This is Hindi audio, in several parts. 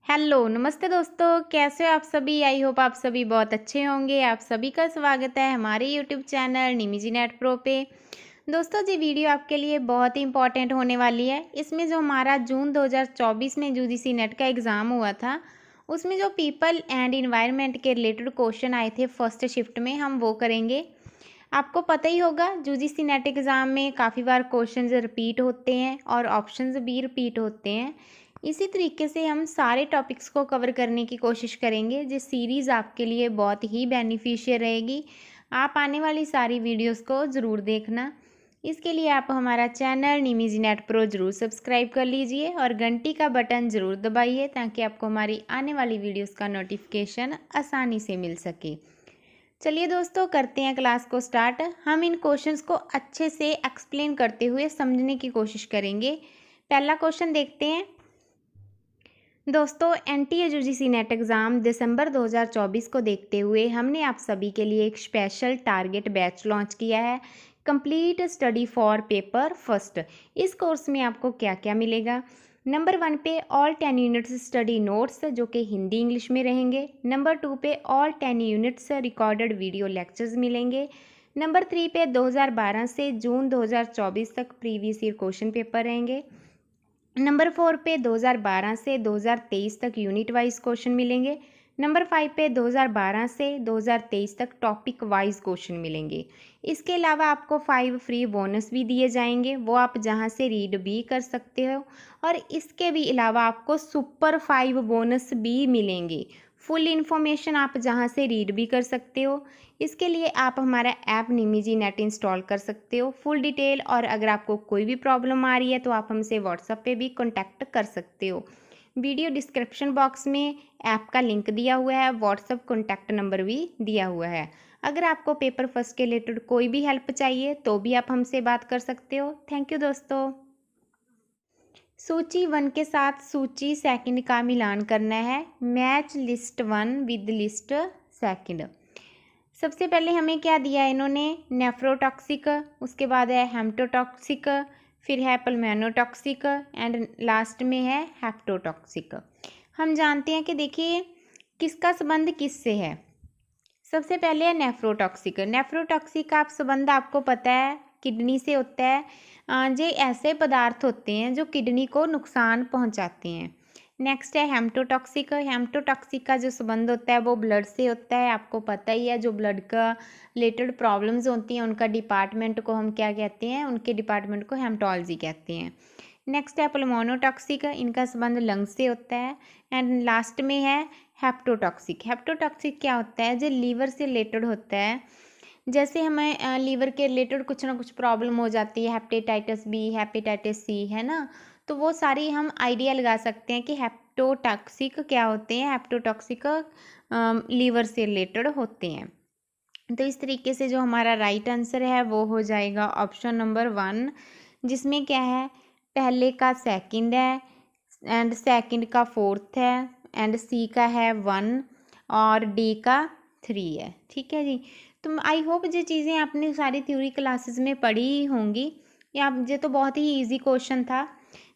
हेलो नमस्ते दोस्तों, कैसे हो आप सभी। आई होप आप सभी बहुत अच्छे होंगे। आप सभी का स्वागत है हमारे यूट्यूब चैनल निमिजी नेट प्रो पे। दोस्तों जी, वीडियो आपके लिए बहुत ही इंपॉर्टेंट होने वाली है। इसमें जो हमारा जून 2024 में यूजीसी नेट का एग्ज़ाम हुआ था, उसमें जो पीपल एंड इन्वायरमेंट के रिलेटेड क्वेश्चन आए थे फर्स्ट शिफ्ट में, हम वो करेंगे। आपको पता ही होगा यूजीसी नेट एग्ज़ाम में काफ़ी बार क्वेश्चंस रिपीट होते हैं और ऑप्शंस भी रिपीट होते हैं। इसी तरीके से हम सारे टॉपिक्स को कवर करने की कोशिश करेंगे। जिस सीरीज़ आपके लिए बहुत ही बेनिफिशियल रहेगी। आप आने वाली सारी वीडियोस को ज़रूर देखना। इसके लिए आप हमारा चैनल निमिजी नेट प्रो ज़रूर सब्सक्राइब कर लीजिए और घंटी का बटन ज़रूर दबाइए, ताकि आपको हमारी आने वाली वीडियोस का नोटिफिकेशन आसानी से मिल सके। चलिए दोस्तों, करते हैं क्लास को स्टार्ट। हम इन क्वेश्चंस को अच्छे से एक्सप्लेन करते हुए समझने की कोशिश करेंगे। पहला क्वेश्चन देखते हैं दोस्तों। एनटीए यूजीसी नेट एग्ज़ाम दिसंबर 2024 को देखते हुए हमने आप सभी के लिए एक स्पेशल टारगेट बैच लॉन्च किया है, complete study for paper first. इस कोर्स में आपको क्या क्या मिलेगा। नंबर 1 पे ऑल 10 यूनिट्स स्टडी नोट्स, जो कि हिंदी इंग्लिश में रहेंगे। नंबर 2 पे all 10 units recorded video lectures मिलेंगे। नंबर 3 पे 2012 से जून 2024 तक प्रीवियस ईयर क्वेश्चन पेपर रहेंगे। नंबर 4 पे 2012 से 2023 तक यूनिट वाइज क्वेश्चन मिलेंगे। नंबर 5 पे 2012 से 2023 तक टॉपिक वाइज क्वेश्चन मिलेंगे। इसके अलावा आपको 5 फ्री बोनस भी दिए जाएंगे, वो आप जहां से रीड भी कर सकते हो। और इसके भी अलावा आपको सुपर 5 बोनस भी मिलेंगे। फुल इन्फॉर्मेशन आप जहां से रीड भी कर सकते हो। इसके लिए आप हमारा ऐप निमिजी नेट इंस्टॉल कर सकते हो। फुल डिटेल, और अगर आपको कोई भी प्रॉब्लम आ रही है तो आप हमसे व्हाट्सएप पे भी कॉन्टैक्ट कर सकते हो। वीडियो डिस्क्रिप्शन बॉक्स में ऐप का लिंक दिया हुआ है, व्हाट्सएप कॉन्टैक्ट नंबर भी दिया हुआ है। अगर आपको पेपर फर्स्ट के रिलेटेड कोई भी हेल्प चाहिए तो भी आप हमसे बात कर सकते हो। थैंक यू दोस्तों। सूची 1 के साथ सूची सेकंड का मिलान करना है। Match list 1 with list second. सबसे पहले हमें क्या दिया है इन्होंने, नेफ्रोटॉक्सिक, उसके बाद है हेमटोटॉक्सिक, फिर है पल्मोनोटॉक्सिक एंड लास्ट में है हेप्टोटॉक्सिक। हम जानते हैं कि देखिए किसका संबंध किससे है। सबसे पहले है नेफ्रोटॉक्सिक। नेफ्रोटॉक्सिक का संबंध आपको पता है किडनी से होता है। ये ऐसे पदार्थ होते हैं जो किडनी को नुकसान पहुंचाते हैं। नेक्स्ट है हेमटोटॉक्सिक। हेमटोटॉक्सिक का जो संबंध होता है वो ब्लड से होता है। आपको पता ही है, जो ब्लड का रिलेटेड प्रॉब्लम्स होती हैं उनका डिपार्टमेंट को हम क्या कहते हैं, उनके डिपार्टमेंट को हेमटोलॉजी कहते हैं। नेक्स्ट है पल्मोनोटॉक्सिक, इनका संबंध लंग से होता है। एंड लास्ट में है हेप्टोटॉक्सिक। हेप्टोटॉक्सिक क्या होता है, जो लीवर से रिलेटेड होता है। जैसे हमें लीवर के रिलेटेड कुछ ना कुछ प्रॉब्लम हो जाती है, हेपेटाइटिस बी, हेपेटाइटिस सी, है ना। तो वो सारी हम आइडिया लगा सकते हैं कि हेप्टोटॉक्सिक क्या होते हैं। हेप्टोटॉक्सिक लीवर से रिलेटेड होते हैं। तो इस तरीके से जो हमारा राइट आंसर है वो हो जाएगा ऑप्शन नंबर 1, जिसमें क्या है, पहले का सेकंड है एंड सेकंड का फोर्थ है एंड सी का है 1 और डी का 3 है। ठीक है जी। तो आई होप ये चीज़ें आपने सारी थ्योरी क्लासेस में पढ़ी ही होंगी। ये तो बहुत ही इजी क्वेश्चन था।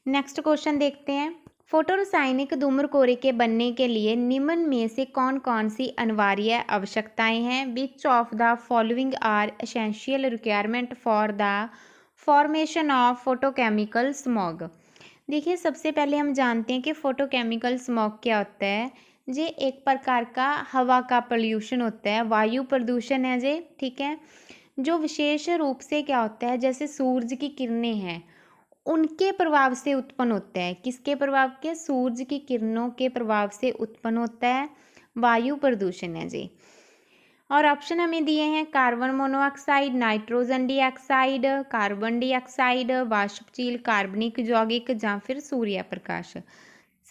नेक्स्ट क्वेश्चन देखते हैं। फोटो रासायनिक धूम्र कोरे के बनने के लिए निम्न में से कौन कौन सी अनिवार्य आवश्यकताएं हैं। Which of the following are essential requirement for the formation of photochemical smog. देखिए सबसे पहले हम जानते हैं कि फोटोकेमिकल स्मॉग क्या होता है। ये एक प्रकार का हवा का पोल्यूशन होता है, वायु प्रदूषण है ये। ठीक है, जो विशेष रूप से क्या होता है, जैसे सूरज की किरणें हैं उनके प्रभाव से उत्पन्न होता है। किसके प्रभाव के, सूरज की किरणों के प्रभाव से उत्पन्न होता है वायु प्रदूषण है जी। और ऑप्शन हमें दिए हैं carbon monoxide, nitrogen dioxide, carbon dioxide, वाष्पशील कार्बनिक यौगिक, या फिर सूर्य प्रकाश।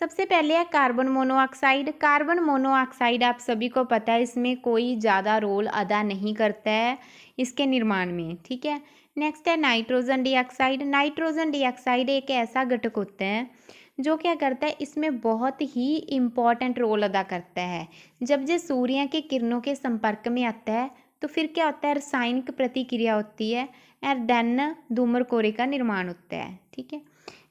सबसे पहले है कार्बन मोनोऑक्साइड। कार्बन मोनोऑक्साइड आप सभी को पता है, इसमें कोई ज़्यादा रोल अदा नहीं करता है इसके निर्माण में। ठीक है। नेक्स्ट है नाइट्रोजन डाइऑक्साइड। नाइट्रोजन डाइऑक्साइड एक ऐसा घटक होता है जो क्या करता है, इसमें बहुत ही इम्पॉर्टेंट रोल अदा करता है। जब ये सूर्य के किरणों के संपर्क में आता है तो फिर क्या होता है, रासायनिक प्रतिक्रिया होती है और देन धूम्र कोरे का निर्माण होता है। ठीक है।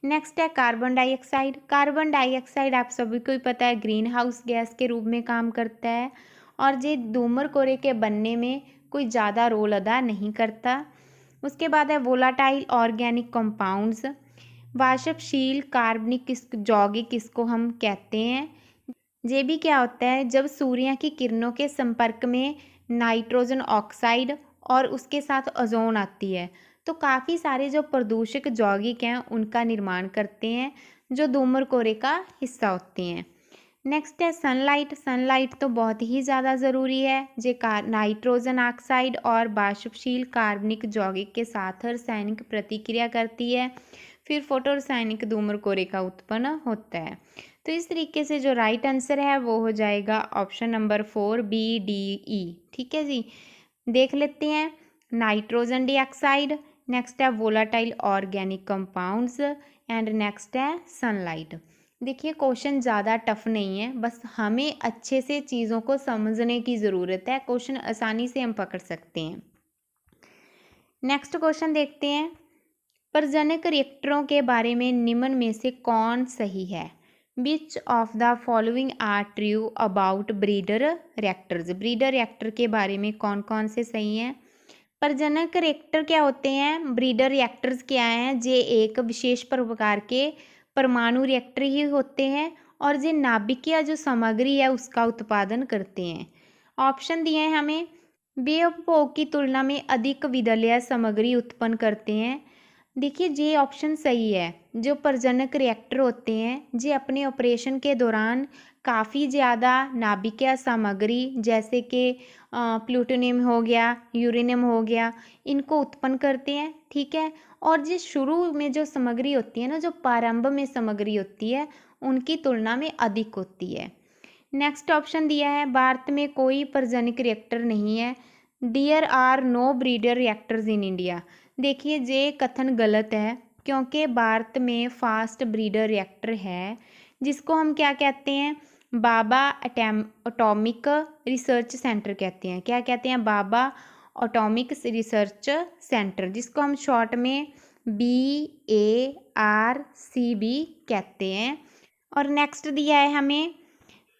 नेक्स्ट है कार्बन डाइऑक्साइड। कार्बन डाइऑक्साइड आप सभी को ही पता है ग्रीन हाउस गैस के रूप में काम करता है और ये धूम्रकोरे के बनने में कोई ज़्यादा रोल अदा नहीं करता। उसके बाद है वोलाटाइल ऑर्गेनिक कंपाउंड्स। वाष्पशील कार्बनिक यौगिक किसको हम कहते हैं। ये भी क्या होता है, जब सूर्य की किरणों के संपर्क में नाइट्रोजन ऑक्साइड और उसके साथ ओजोन आती है तो काफ़ी सारे जो प्रदूषक यौगिक हैं उनका निर्माण करते हैं जो धूम्रकोरे का हिस्सा होते हैं। नेक्स्ट है सनलाइट। सनलाइट तो बहुत ही ज़्यादा ज़रूरी है। ये नाइट्रोजन ऑक्साइड और वाष्पशील कार्बनिक यौगिक के साथ रासायनिक प्रतिक्रिया करती है, फिर फोटोरासायनिक धूम्रकोरे का उत्पन्न होता है। तो इस तरीके से जो राइट आंसर है वो हो जाएगा option number 4 B D E. ठीक है जी, देख लेते हैं। नाइट्रोजन डाइऑक्साइड, नेक्स्ट है volatile organic compounds and next है सनलाइट। देखिए क्वेश्चन ज़्यादा टफ नहीं है, बस हमें अच्छे से चीज़ों को समझने की ज़रूरत है। क्वेश्चन आसानी से हम पकड़ सकते हैं। नेक्स्ट क्वेश्चन देखते हैं। प्रजनक रिएक्टरों के बारे में निम्न में से कौन सही है। Which of the following are true about breeder reactors. Breeder reactor के बारे में कौन कौन से सही हैं। प्रजनक रिएक्टर क्या होते हैं, ब्रीडर रिएक्टर्स क्या हैं, ये एक विशेष प्रकार के परमाणु रिएक्टर ही होते हैं और ये नाभिकीय जो सामग्री है उसका उत्पादन करते हैं। ऑप्शन दिए हैं हमें। वे उपभोग की तुलना में अधिक विद्युतीय सामग्री उत्पन्न करते हैं। देखिए ये ऑप्शन सही है। जो प्रजनक रिएक्टर होते हैं ये अपने ऑपरेशन के दौरान काफ़ी ज़्यादा नाभिकीय सामग्री जैसे कि प्लूटोनियम हो गया, यूरेनियम हो गया, इनको उत्पन्न करते हैं। ठीक है, और जो शुरू में जो सामग्री होती है ना, जो प्रारंभ में सामग्री होती है उनकी तुलना में अधिक होती है। नेक्स्ट ऑप्शन दिया है भारत में कोई प्रजनक रिएक्टर नहीं है। There are no breeder reactors in India. देखिए ये कथन गलत है क्योंकि भारत में फास्ट ब्रीडर रिएक्टर है जिसको हम क्या कहते हैं, बाबा एटॉमिक रिसर्च सेंटर कहते हैं। क्या कहते हैं, बाबा एटॉमिक रिसर्च सेंटर, जिसको हम शॉर्ट में BARCB कहते हैं। और नेक्स्ट दिया है हमें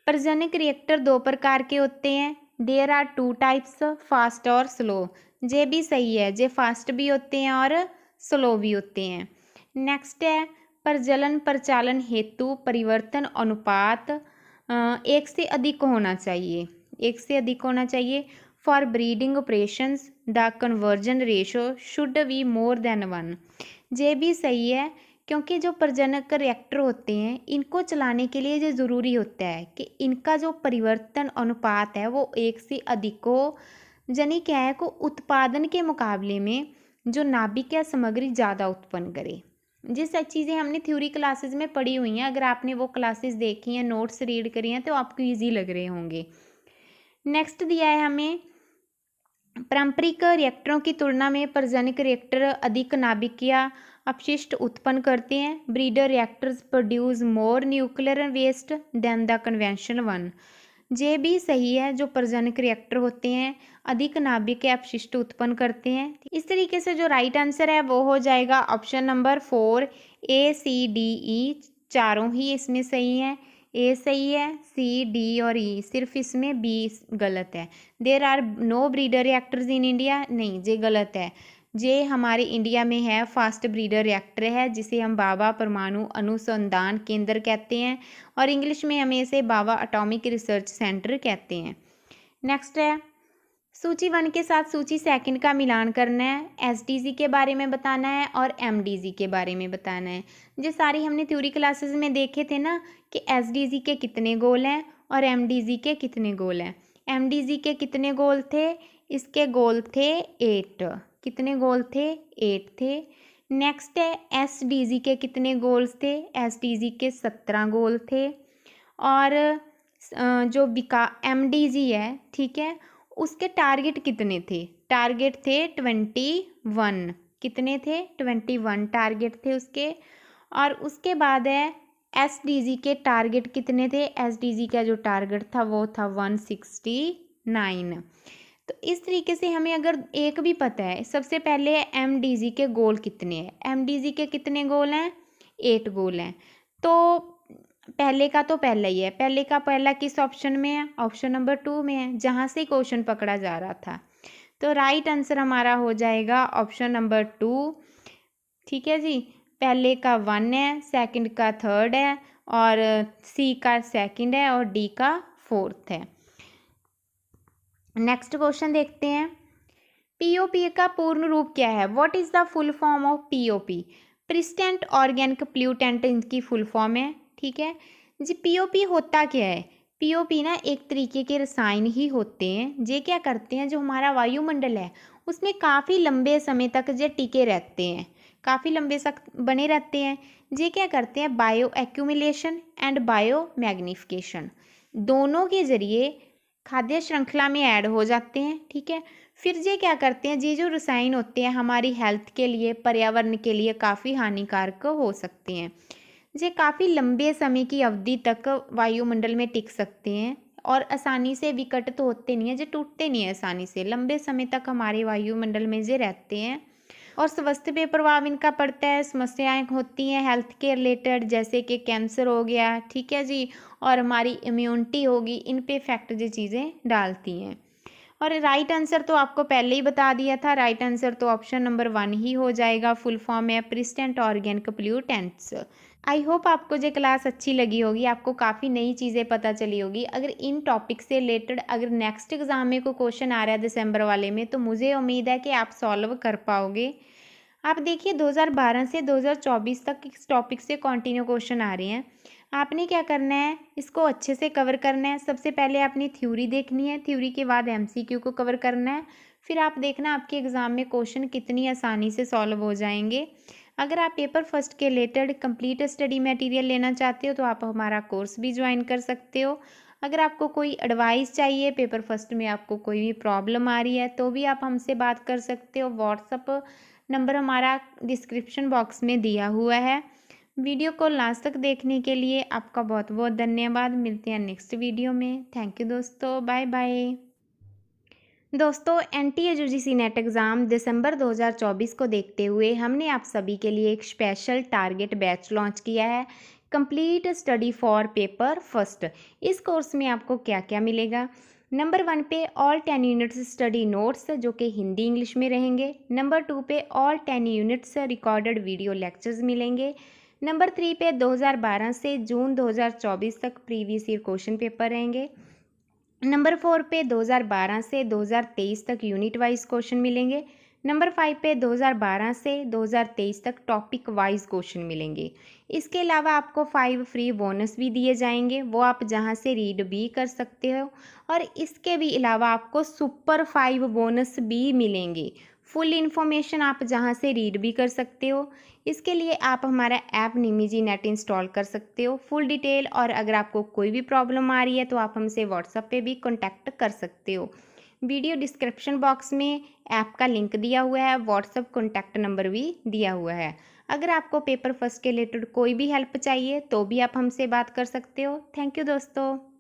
प्रजनक रिएक्टर दो प्रकार के होते हैं। देयर आर 2 टाइप्स, फास्ट और स्लो। ये भी सही है, ये फास्ट भी होते हैं और स्लो भी होते हैं। नेक्स्ट है प्रजनन प्रचालन हेतु परिवर्तन अनुपात 1 से अधिक होना चाहिए। 1 से अधिक होना चाहिए। For breeding operations the conversion ratio should be more than 1। ये भी सही है क्योंकि जो प्रजनक रिएक्टर होते हैं इनको चलाने के लिए ये ज़रूरी होता है कि इनका जो परिवर्तन अनुपात है वो 1 से अधिक हो। यानी क्या है को उत्पादन के मुकाबले में जो नाभिकीय सामग्री ज़्यादा उत्पन्न करे। जिस चीज़ें हमने थ्योरी क्लासेस में पढ़ी हुई हैं, अगर आपने वो क्लासेस देखी हैं, नोट्स रीड करी हैं तो आपको ईजी लग रहे होंगे। नेक्स्ट दिया है हमें पारंपरिक रिएक्टरों की तुलना में प्रजनक रिएक्टर अधिक नाभिकीय अपशिष्ट उत्पन्न करते हैं। Breeder reactors produce more nuclear waste than the conventional one. ये भी सही है, जो प्रजनक रिएक्टर होते हैं अधिक नाभिकीय अपशिष्ट उत्पन्न करते हैं। इस तरीके से जो राइट आंसर है वो हो जाएगा ऑप्शन नंबर 4 ACDE। चारों ही इसमें सही है। ए सही है, सी डी और ई, सिर्फ इसमें बी गलत है। There are no breeder reactors in India, नहीं ये गलत है। ये हमारे इंडिया में है, फास्ट ब्रीडर रिएक्टर है जिसे हम बाबा परमाणु अनुसंधान केंद्र कहते हैं और इंग्लिश में हमें इसे बाबा एटॉमिक रिसर्च सेंटर कहते हैं। नेक्स्ट है सूची 1 के साथ सूची 2 का मिलान करना है। SDG के बारे में बताना है और MDG के बारे में बताना है। जो सारी हमने थ्योरी क्लासेस में देखे थे ना कि SDG के कितने गोल हैं और MDG के कितने गोल हैं। MDG के कितने गोल थे, इसके गोल थे 8। कितने गोल थे, 8 थे। नेक्स्ट है SDG के कितने गोल्स थे, SDG के 17 गोल थे। और जो MDG है, ठीक है, उसके टारगेट कितने थे, टारगेट थे 21। कितने थे, 21 टारगेट थे उसके। और उसके बाद है SDG के टारगेट कितने थे, SDG का जो टारगेट था वो था 169। तो इस तरीके से हमें अगर एक भी पता है, सबसे पहले MDG के गोल कितने हैं। MDG के कितने गोल हैं, 8 गोल हैं। तो पहले का तो पहला ही है, पहले का पहला किस ऑप्शन में है? ऑप्शन नंबर 2 में है, जहाँ से क्वेश्चन पकड़ा जा रहा था। तो राइट आंसर हमारा हो जाएगा ऑप्शन नंबर 2। ठीक है जी, पहले का 1 है, सेकंड का 3rd है, और सी का 2nd है, और डी का 4th है। नेक्स्ट क्वेश्चन देखते हैं। पीओपी का पूर्ण रूप क्या है? What is the full form of POP? Persistent organic pollutant इनकी फुल फॉर्म है। ठीक है जी, पीओपी होता क्या है? पीओपी ना एक तरीके के रसायन ही होते हैं, जे क्या करते हैं, जो हमारा वायुमंडल है उसमें काफ़ी लंबे समय तक जे टिके रहते हैं, काफ़ी लंबे तक बने रहते हैं। जे क्या करते हैं, bio accumulation and bio magnification दोनों के जरिए खाद्य श्रृंखला में ऐड हो जाते हैं। ठीक है, फिर ये क्या करते हैं, ये जो रसायन होते हैं हमारी हेल्थ के लिए, पर्यावरण के लिए काफ़ी हानिकारक हो सकते हैं। ये काफ़ी लंबे समय की अवधि तक वायुमंडल में टिक सकते हैं और आसानी से विकट तो होते नहीं हैं, जो टूटते नहीं हैं आसानी से, लंबे समय तक हमारे वायुमंडल में ये रहते हैं। और स्वास्थ्य पे प्रभाव इनका पड़ता है, समस्याएं होती हैं हेल्थ के रिलेटेड, जैसे कि कैंसर हो गया। ठीक है जी, और हमारी इम्यूनिटी होगी, इन पे इफेक्ट ये चीज़ें डालती हैं। और राइट आंसर तो आपको पहले ही बता दिया था, राइट आंसर तो ऑप्शन नंबर 1 ही हो जाएगा। फुल फॉर्म है प्रिस्टेंट ऑर्गेनिक प्ल्यूटेंट्स। आई होप आपको ये क्लास अच्छी लगी होगी, आपको काफ़ी नई चीज़ें पता चली होगी। अगर इन टॉपिक से रिलेटेड अगर नेक्स्ट एग्जाम में कोई क्वेश्चन आ रहा है दिसंबर वाले में, तो मुझे उम्मीद है कि आप सॉल्व कर पाओगे। आप देखिए 2012 से 2024 तक इस टॉपिक से कंटिन्यू क्वेश्चन आ रहे हैं। आपने क्या करना है, इसको अच्छे से कवर करना है। सबसे पहले आपने थ्योरी देखनी है, थ्योरी के बाद एमसीक्यू को कवर करना है। फिर आप देखना आपके एग्ज़ाम में क्वेश्चन कितनी आसानी से सॉल्व हो जाएंगे। अगर आप पेपर फर्स्ट के रिलेटेड कंप्लीट स्टडी मटेरियल लेना चाहते हो तो आप हमारा कोर्स भी ज्वाइन कर सकते हो। अगर आपको कोई एडवाइस चाहिए, पेपर फर्स्ट में आपको कोई भी प्रॉब्लम आ रही है, तो भी आप हमसे बात कर सकते हो। व्हाट्सअप नंबर हमारा डिस्क्रिप्शन बॉक्स में दिया हुआ है। वीडियो को लास्ट तक देखने के लिए आपका बहुत बहुत धन्यवाद। मिलते हैं नेक्स्ट वीडियो में। थैंक यू दोस्तों, बाय बाय। दोस्तों, NTA-UGC नेट एग्ज़ाम दिसंबर 2024 को देखते हुए हमने आप सभी के लिए एक स्पेशल टारगेट बैच लॉन्च किया है, complete study for paper first. इस कोर्स में आपको क्या क्या मिलेगा? नंबर 1 पे ऑल 10 यूनिट्स स्टडी नोट्स जो कि हिंदी इंग्लिश में रहेंगे। नंबर 2 पे all 10 units recorded video lectures मिलेंगे। नंबर 3 पे 2012 से जून 2024 तक प्रीवियस ईयर क्वेश्चन पेपर रहेंगे। नंबर 4 पे 2012 से 2023 तक यूनिट वाइज क्वेश्चन मिलेंगे। नंबर 5 पे 2012 से 2023 तक टॉपिक वाइज क्वेश्चन मिलेंगे। इसके अलावा आपको 5 फ्री बोनस भी दिए जाएंगे, वो आप जहां से रीड भी कर सकते हो। और इसके भी अलावा आपको सुपर 5 बोनस भी मिलेंगे। फुल इन्फॉर्मेशन आप जहां से रीड भी कर सकते हो। इसके लिए आप हमारा ऐप निमिजी नेट इंस्टॉल कर सकते हो। फुल डिटेल, और अगर आपको कोई भी प्रॉब्लम आ रही है तो आप हमसे व्हाट्सएप पे भी कॉन्टैक्ट कर सकते हो। वीडियो डिस्क्रिप्शन बॉक्स में ऐप का लिंक दिया हुआ है, व्हाट्सएप कॉन्टैक्ट नंबर भी दिया हुआ है। अगर आपको पेपर फर्स्ट के रिलेटेड कोई भी हेल्प चाहिए तो भी आप हमसे बात कर सकते हो। थैंक यू दोस्तों।